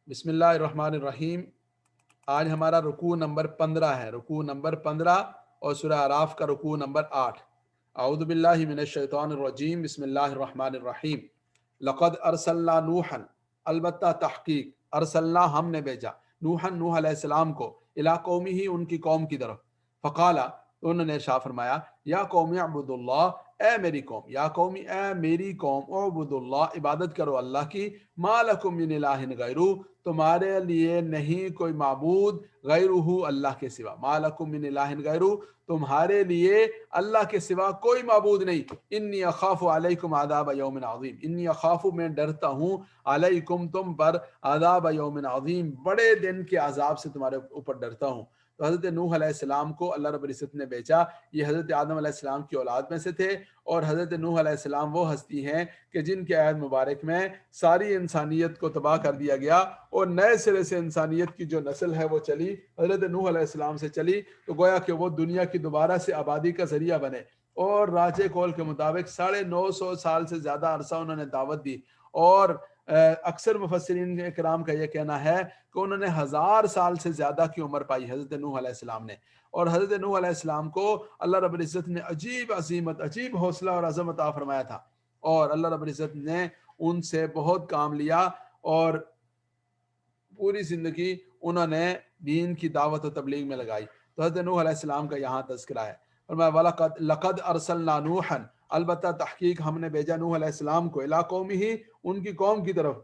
بسم اللہ الرحمن الرحیم۔ آج ہمارا رکوع نمبر 15 ہے، رکوع نمبر 15 اور سورہ اعراف کا رکوع نمبر 8۔ اعوذ باللہ من الشیطان الرجیم، بسم اللہ الرحمن الرحیم۔ لقد ارسلنا نوحا، البتہ تحقیق، ارسلنا ہم نے بھیجا، نوحا نوح علیہ السلام کو، الی قومی ہی ان کی قوم کی طرف، فقالا انہوں نے ارشاد فرمایا، یا قوم اعبدوا اللہ، اے میری قوم، یا قومی اے میری قوم، اعبدوا اللہ عبادت کرو اللہ کی، ما لکم من الہ غیرہ تمہارے لیے نہیں کوئی معبود غیرہ اللہ کے سوا، ما لکم من الہ غیرہ تمہارے لیے اللہ کے سوا کوئی معبود نہیں، انی اخاف علیکم عذاب یوم عظیم، انی اخاف میں ڈرتا ہوں علیکم تم پر عذاب یوم عظیم بڑے دن کے عذاب سے تمہارے اوپر ڈرتا ہوں۔ تو حضرت نوح علیہ السلام کو اللہ رب العزت نے بھیجا، یہ حضرت آدم علیہ السلام کی اولاد میں سے تھے، اور حضرت نوح علیہ السلام وہ ہستی ہیں کہ جن کے عہد مبارک میں ساری انسانیت کو تباہ کر دیا گیا اور نئے سرے سے انسانیت کی جو نسل ہے وہ چلی، حضرت نوح علیہ السلام سے چلی، تو گویا کہ وہ دنیا کی دوبارہ سے آبادی کا ذریعہ بنے، اور راجے کول کے مطابق 950 سال سے زیادہ عرصہ انہوں نے دعوت دی، اور اکثر مفسرین کرام کا یہ کہنا ہے کہ انہوں نے 1000 سال سے زیادہ کی عمر پائی حضرت نوح علیہ السلام نے، اور حضرت نوح علیہ السلام کو اللہ رب العزت نے عجیب عظیمت، عجیب حوصلہ اور عظمت عطا فرمایا تھا، اور اللہ رب العزت نے ان سے بہت کام لیا، اور پوری زندگی انہوں نے دین کی دعوت و تبلیغ میں لگائی۔ تو حضرت نوح علیہ السلام کا یہاں تذکرہ ہے، فرمایا وَلَقَدْ لَقَدْ أَرْسَلْنَا نُوحًا، البتہ تحقیق ہم نے بھیجا نوح علیہ السلام کو، اِلیٰ قَوْمِهِ ان کی قوم کی طرف،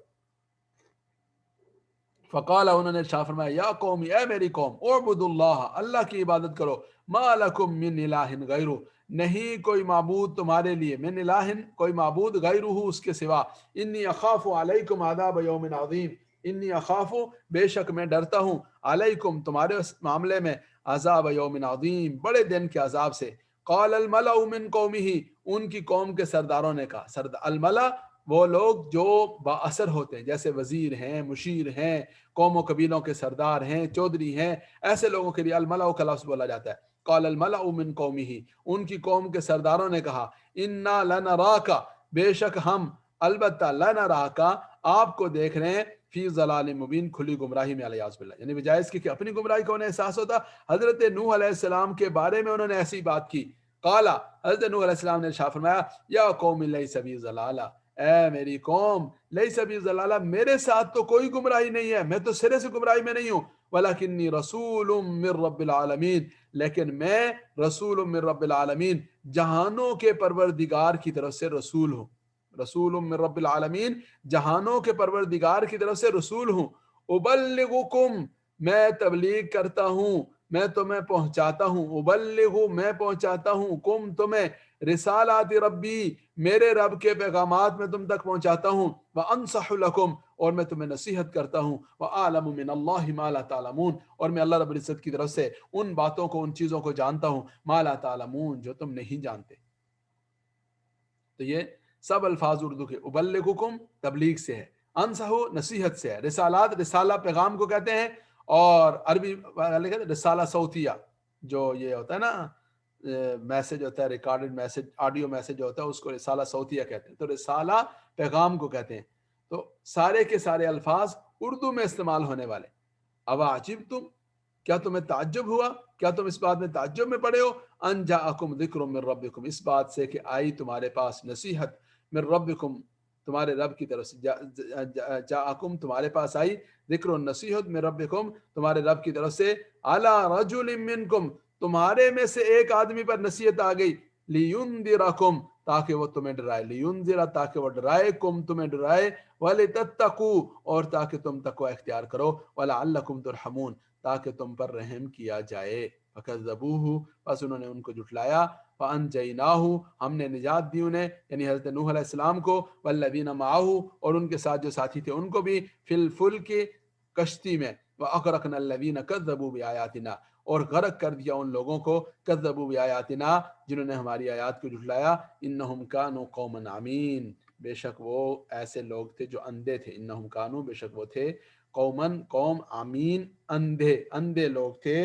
فقال انہوں نے ارشاد فرمایا، یا قومی اے میری قوم، اعبدوا اللہ اللہ کی عبادت کرو، ما لکم من الہ غیرہ نہیں کوئی معبود تمہارے لیے، من الہ کوئی معبود غیرہ اس کے سوا، انی اخاف علیکم عذاب یوم عظیم، انی اخاف بے شک میں ڈرتا ہوں، علیکم تمہارے معاملے میں، عذاب یوم عظیم بڑے دن کے عذاب سے۔ قال الملأ من قومہ ان کی قوم کے سرداروں نے کہا، الملأ وہ لوگ جو با اثر ہوتے ہیں، جیسے وزیر ہیں، مشیر ہیں، قوم و قبیلوں کے سردار ہیں، چودھری ہیں، ایسے لوگوں کے لیے الملأ کا لفظ بولا جاتا ہے۔ قال الملأ من قومہ ان کی قوم کے سرداروں نے کہا، انا لنراک بے شک ہم، البتہ لنراک آپ کو دیکھ رہے ہیں، فی ضلال مبین کھلی گمراہی میں، علیہ باللہ، یعنی بجائے اس کی کہ اپنی گمراہی کو انہیں احساس ہوتا، حضرت نوح علیہ السلام کے بارے میں انہوں نے ایسی بات کی۔ قالا حضرت نوح علیہ السلام نے ارشاد فرمایا، یا قوم لیس بی ضلالہ اے میری قوم، لیس بی ضلالہ میرے ساتھ تو کوئی گمراہی نہیں ہے، میں تو سرے سے گمراہی میں نہیں ہوں، ولکنی رسول من رب العالمین لیکن میں رسول من رب العالمین جہانوں کے پروردگار کی طرف سے رسول ہوں، رسول من رب العالمین جہانوں کے پروردگار کی طرف سے رسول ہوں، ابلغکم میں تبلیغ کرتا ہوں، میں تمہیں پہنچاتا ہوں، ابلغ میں پہنچاتا ہوں، کم تمہیں، رسالات ربی میرے رب کے پیغامات میں تم تک پہنچاتا ہوں، وانصح لکم اور میں تمہیں نصیحت کرتا ہوں، وَأَعْلَمُ مِنَ اللَّهِ مَا لَا تَعْلَمُونَ اور میں اللہ رب العزت کی طرف سے ان باتوں کو، ان چیزوں کو جانتا ہوں، مَا لَا تَعْلَمُونَ جو تم نہیں جانتے۔ تو یہ سب الفاظ اردو کے، ابلغکم تبلیغ سے ہے، انصحو نصیحت سے ہے، رسالات رسالہ پیغام کو کہتے ہیں، اور عربی والے کہتے ہیں رسالہ صوتیہ، جو یہ ہوتا ہے نا میسج ہوتا ہے، ریکارڈڈ میسج، آڈیو میسج جو ہوتا ہے اس کو رسالہ صوتیہ کہتے ہیں، تو رسالہ پیغام کو کہتے ہیں۔ تو سارے کے سارے الفاظ اردو میں استعمال ہونے والے۔ اواعجبتم کیا تمہیں تعجب ہوا، کیا تم اس بات میں تعجب میں پڑے ہو، ان جاءکم ذکر من ربکم اس بات سے کہ آئی تمہارے پاس نصیحت، من ربکم تمہارے رب کی طرف سے، جاءکم تمہارے پاس آئی، ذکر نصیحت من ربکم تمہارے رب کی طرف سے، علی رجل منکم تمہارے میں سے ایک آدمی پر نصیحت آ گئی، لینذرکم تاکہ وہ تمہیں ڈرائے، لینذر تاکہ وہ ڈرائے، کم تمہیں ڈرائے، ولتتقوا اور تاکہ تم تقوی اختیار کرو، ولعلکم ترحمون تاکہ تم پر رحم کیا جائے۔ فکذبوہ پس انہوں نے ان کو جھٹلایا، فانجیناہ ہم نے نجات دی انہیں یعنی حضرت نوح علیہ السلام کو، والذین معہ اور ان کے ساتھ جو ساتھی تھے ان کو بھی، فی الفلک کشتی میں، واغرقنا الذین کذبوا بآیاتنا اور غرق کر دیا ان لوگوں کو، کذبوا بآیاتنا جنہوں نے ہماری آیات کو جھٹلایا، انہم کانوا قوما عمین بے شک وہ ایسے لوگ تھے جو اندھے تھے، انہم کانوا بے شک وہ تھے، قومن قوم، عمین اندھے، اندھے لوگ تھے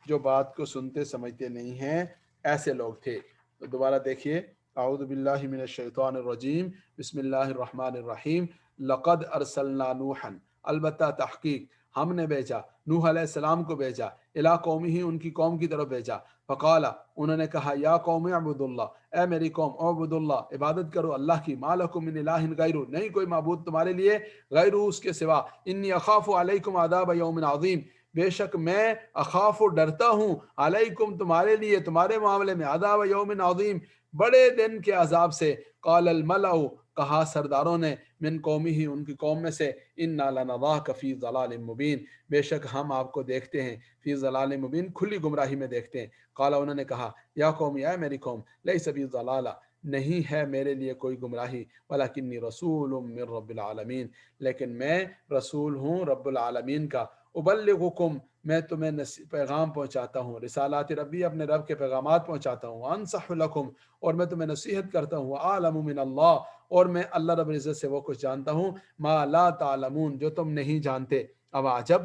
جو بات کو سنتے سمجھتے نہیں ہیں، ایسے لوگ تھے۔ تو دوبارہ دیکھیے، اعوذ باللہ من الشیطان الرجیم، بسم اللہ الرحمن الرحیم، لقد ارسلنا نوحا البتہ تحقیق ہم نے بھیجا نوح علیہ السلام کو بھیجا الی قومی ہی ان کی قوم کی طرف بھیجا فقال انہوں نے کہا یا قوم اعبدوا اللہ اے میری قوم اعبدوا اللہ عبادت کرو اللہ کی ما لکم من الہ غیرہ نہیں کوئی معبود تمہارے لیے غیرہ اس کے سوا انی اخاف علیکم عذاب یوم عظیم بے شک میں اخاف ڈرتا ہوں علیکم تمہارے لیے تمہارے معاملے میں عذاب یوم عظیم بڑے دن کے عذاب سے قال الملأ کہا سرداروں نے من قومی ہی ان کی قوم میں سے انا لنراک فی ضلال مبین بے شک ہم آپ کو دیکھتے ہیں فی ضلال مبین کھلی گمراہی میں دیکھتے ہیں قال انہوں نے کہا یا قومی اے میری قوم لیس بی ضلالہ نہیں ہے میرے لیے کوئی گمراہی ولکنی رسول من رب العالمین لیکن میں رسول ہوں رب العالمین کا ابلغکم میں تمہیں پیغام پہنچاتا ہوں رسالات ربی اپنے رب کے پیغامات پہنچاتا ہوں انصح لکم اور میں تمہیں نصیحت کرتا ہوں عالم من اللہ اور میں اللہ رب العزت سے وہ کچھ جانتا ہوں ما لا تعلمون جو تم نہیں جانتے اب عجب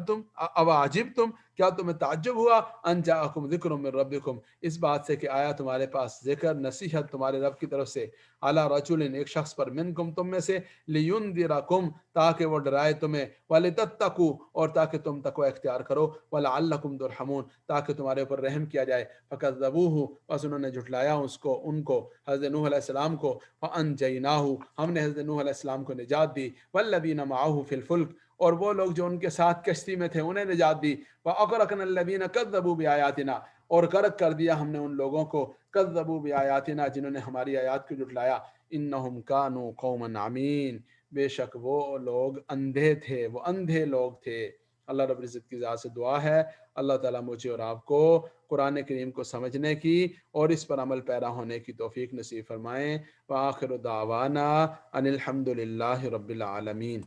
تم کیا تمہیں تعجب ہوا ان جاءکم ذکر من ربکم اس بات سے کہ آیا تمہارے پاس ذکر نصیحت تمہارے رب کی طرف سے علی رجل ایک شخص پر منکم تم میں سے لینذرکم تاکہ وہ ڈرائے تمہیں ولتتقوا اور تاکہ تم تقوی اختیار کرو ولعلکم ترحمون تاکہ تمہارے اوپر رحم کیا جائے فکذبوہ بس انہوں نے جھٹلایا ان کو حضرت نوح علیہ السلام کو فانجیناہ ہم نے حضرت نوح علیہ السلام کو نجات دی والذین معہ فی الفلک اور وہ لوگ جو ان کے ساتھ کشتی میں تھے انہیں نجات دی وَأَغْرَقْنَا الَّذِينَ كَذَّبُوا بِآيَاتِنَا اور غرق کر دیا ہم نے ان لوگوں کو كَذَّبُوا بِآيَاتِنَا جنہوں نے ہماری آیات کو جھٹلایا إِنَّهُمْ كَانُوا قَوْمًا عَمِينَ بے شک وہ لوگ اندھے تھے وہ اندھے لوگ تھے اللہ رب العزت کی ذات سے دعا ہے اللہ تعالیٰ مجھے اور آپ کو قرآن کریم کو سمجھنے کی اور اس پر عمل پیرا ہونے کی توفیق نصیب فرمائیں وآخر دعوانا ان الحمد للہ رب العالمین